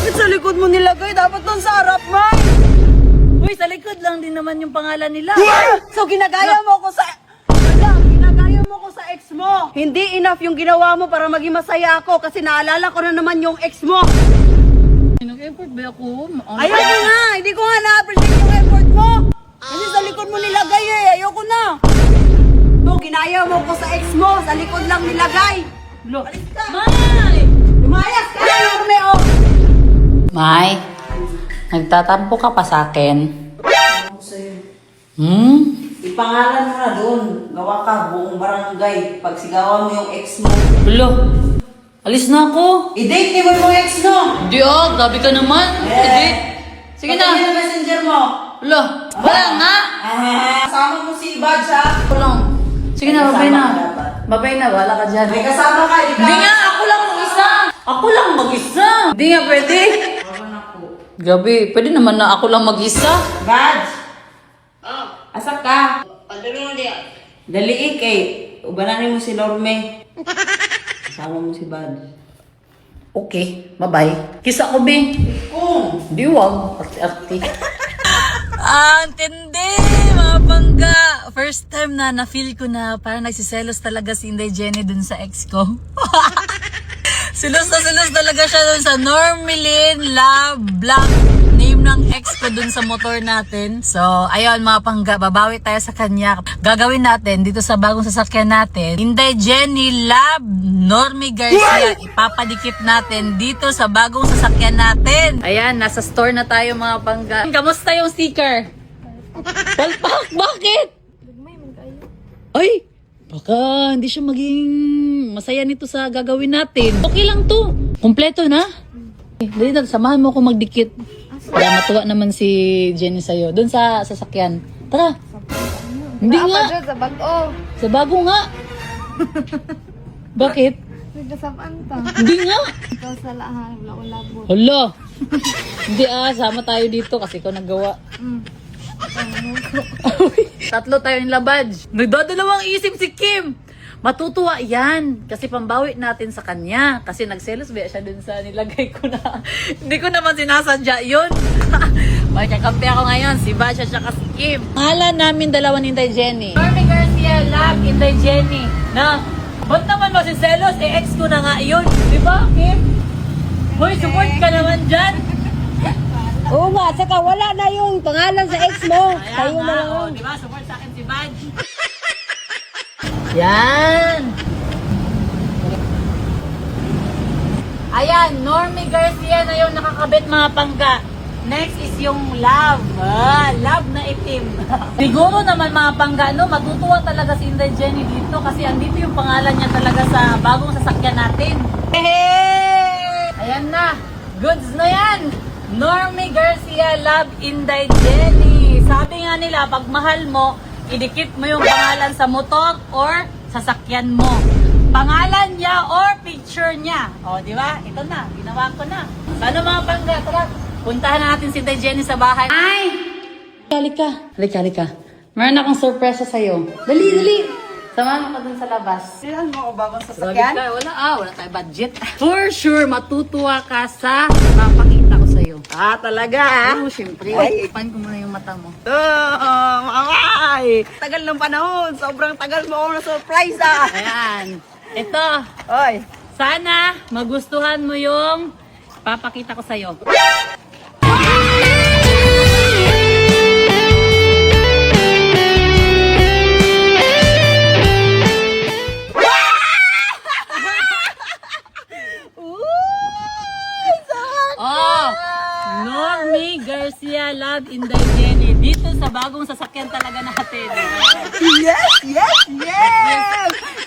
Bakit sa likod mo nilagay? Dapat doon sa harap, May! Uy, sa likod lang din naman yung pangalan nila. So ginagaya mo ko sa... Wala, ginagaya mo ko sa ex mo. Hindi enough yung ginawa mo para maging masaya ako kasi naalala ko na naman yung ex mo. Nag-effort ba ako? Ayoko nga! Hindi ko nga na-appreciate yung effort mo! Kasi sa likod mo nilagay eh! Ayoko na! So, ginaya mo ko sa ex mo! Sa likod lang nilagay! Alis ka! May! Lumayas ka! Yorme, oh! May, nagtatampo ka pa sa akin. Ako sa'yo. Ipangalan mo na doon. Gawa ka buong barangay. Pagsigawan mo yung ex mo. Hulo, alis na ako. I-date niyo mo yung ex mo. Di grabe ka naman. Edit. Sige na. Pagkain na messenger mo. Hulo, wala nga. Kasama mo si Badge ha. Ako lang. Sige na, babay na. Babay na, wala ka dyan. May kasama ka. Hindi nga, ako lang mag-isa. Ako lang mag-isa. Hindi nga pwede. Gabi, pwede naman na ako lang mag-isa. Badge. Asa ka? Dali kay. Ubananin mo si Lorme. Kasama mo si Badge. Okay, bye-bye. Kisa ko, Bing. Kung. Di wag. Arte-arte. Tindi, mga bangga. First time na na-feel ko na parang nagsiselos talaga si Inday Jenny dun sa ex ko. Silos talaga siya dun sa Normilin Love Black. Name ng ex ko dun sa motor natin. So, ayun mga pangga, babawi tayo sa kanya. Gagawin natin dito sa bagong sasakyan natin. Inday Jenny Love Normie Garcia. Ipapadikit natin dito sa bagong sasakyan natin. Ayan, nasa store na tayo mga pangga. Kamusta yung sticker? Palpak, bakit? Ay, baka hindi siya maging masaya nito sa gagawin natin. Okay lang to. Kompleto na. Dali na, samahan mo ako magdikit. Para matuwa naman si Jenny sa'yo. Doon sa sasakyan. Tara. Hindi nga. Sa bago. Sa bago nga. Bakit? Nagkasapaan ta. Hindi nga. Ikaw sa lahat. Wala ko labot. Hala. Hindi sama tayo dito kasi ikaw naggawa. Tatlo tayo yung labadge. Nagdadalawang isip si Kim. Matutuwa yan. Kasi pambawi natin sa kanya. Kasi nagselos ba siya dun sa nilagay ko na. Hindi ko naman sinasadya yun. Magkakampi ako ngayon. Si Basha siya si Kim. Pangalan namin dalawa ni Inday Jenny. Normie Garcia, Love, Inday Jenny. Na, ba't naman masiselos? Ex ko na nga yun. Diba, Kim? Hoy, support ka naman dyan. Oo nga, saka wala na yung pangalan sa ex mo. Kayo na lang. Diba? Support sa akin si Badge. Yan. Ayan, Normie Garcia na yung nakakabit mga pangga. Next is yung Love. Love na itim. Siguro naman mga pangga, no, matutuwa talaga si Inday Jenny dito kasi andito yung pangalan niya talaga sa bagong sasakyan natin. Hey! Ayan na. Goods na yan. Normie Garcia, Love, Inday Jenny. Sabi nga nila, pag mahal mo, idikit mo yung pangalan sa motor or sasakyan mo. Pangalan niya or picture niya. O, di ba? Ito na. Ginawa ko na. Ano mga pangga? Tara, puntahan na natin si Inday Jenny sa bahay. Ay! Halika. Meron akong sorpresa sa'yo. Dali. Samahan mo ka dun sa labas. Silan mo o bagong Sasakyan? Wala tayo budget. For sure, matutuwa ka sa papakita ko sa'yo. Talaga Oo, syempre. Ay. Ipan ko muna yung mata mo. Mamay! Tagal ng panahon. Sobrang tagal mo ako na surprise Ayan. Ito. Oy. Sana magustuhan mo yung papakita ko sa'yo. Normie Garcia, Love, Inday Jenny. Dito sa bagong sasakyan talaga natin.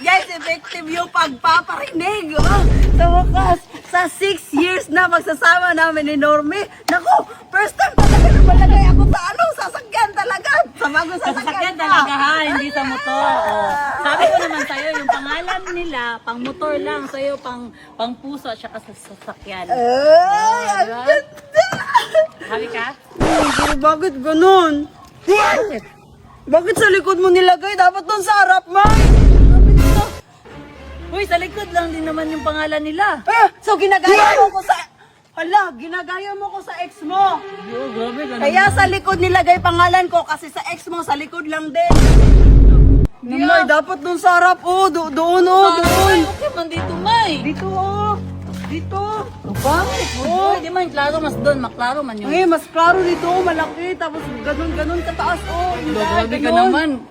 Yes, effective yung pagpaparinig. Oh, sa wakas, sa 6 years na magsasama namin ni Normie. Naku, first time talaga na malagay ako sa sasakyan talaga. Sa bagong Sa sasakyan talaga ha, hindi sa motor. Oh. Sabi ko naman sa'yo, yung pangalan nila, pang motor lang. Sa'yo, pang puso at saka sa sasakyan. Ay, ang Diba? ganda. Habi ka? Pero bakit ganun? Bakit? Bakit sa likod mo nilagay? Dapat doon sa harap, May! Sabi dito. Uy, sa likod lang din naman yung pangalan nila. So ginagaya mo ko sa... Hala, ginagaya mo ko sa ex mo. Oh, grabe ka Kaya sa likod nilagay pangalan ko kasi sa ex mo sa likod lang din. May dapat dun sa harap. Oh, doon, doon. Okay man dito, May. Dito, oh. Dito. Bakit? Oh, di man klaro mas doon, maklaro man yun. Ay, mas klaro dito, oh, malaki. Tapos ganun kataas, oh. Grabe ka naman.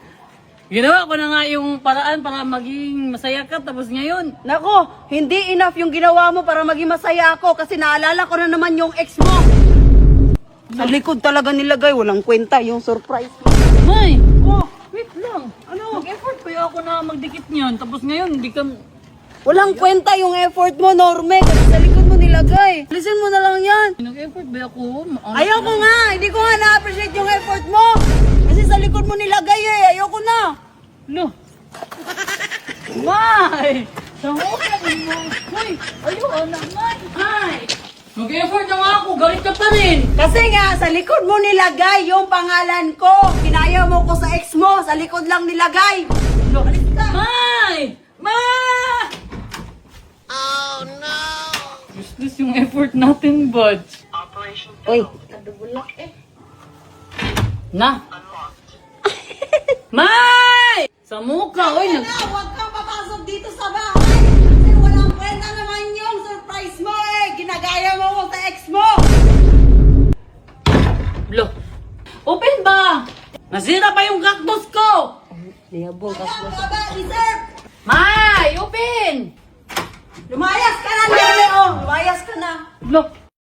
Ginawa ko na nga yung paraan para maging masaya ka, tapos ngayon. Nako, hindi enough yung ginawa mo para maging masaya ako kasi naalala ko na naman yung ex mo. Sa likod talaga nilagay, walang kwenta yung surprise. May! Oh, wait lang. Ano? Mag-effort kaya ako na magdikit niyan, tapos ngayon hindi ka... Walang kwenta yung effort mo, Norme, kasi sa likod mo nilagay. Listen mo na lang yan. Nag-effort ba ako? Ayaw ko nga, hindi ko nga na-appreciate yung effort mo. Kasi sa likod mo nilagay eh, ayaw ko na. No. May! Sama ka mo. May! Ayaw na, May! May! Mag-effort na nga ako, galit ka pa rin. Kasi nga, sa likod mo nilagay yung pangalan ko. Kinaya mo ko sa ex mo, sa likod lang nilagay. Alis ka. May! May! Useless yung effort natin, bud. Uy, Na! May! Sa mukha, oy! huwag kang papasok dito sa bahay. Kasi walang kwenta naman yung surprise mo eh. Ginagaya mo ko sa ex mo. Lo! Open ba? Nasira pa yung cactus ko! Liyabong ka ba, deserve? May! Open! Lumayas ka na, Lele, oh. Lumayas ka na. Lo!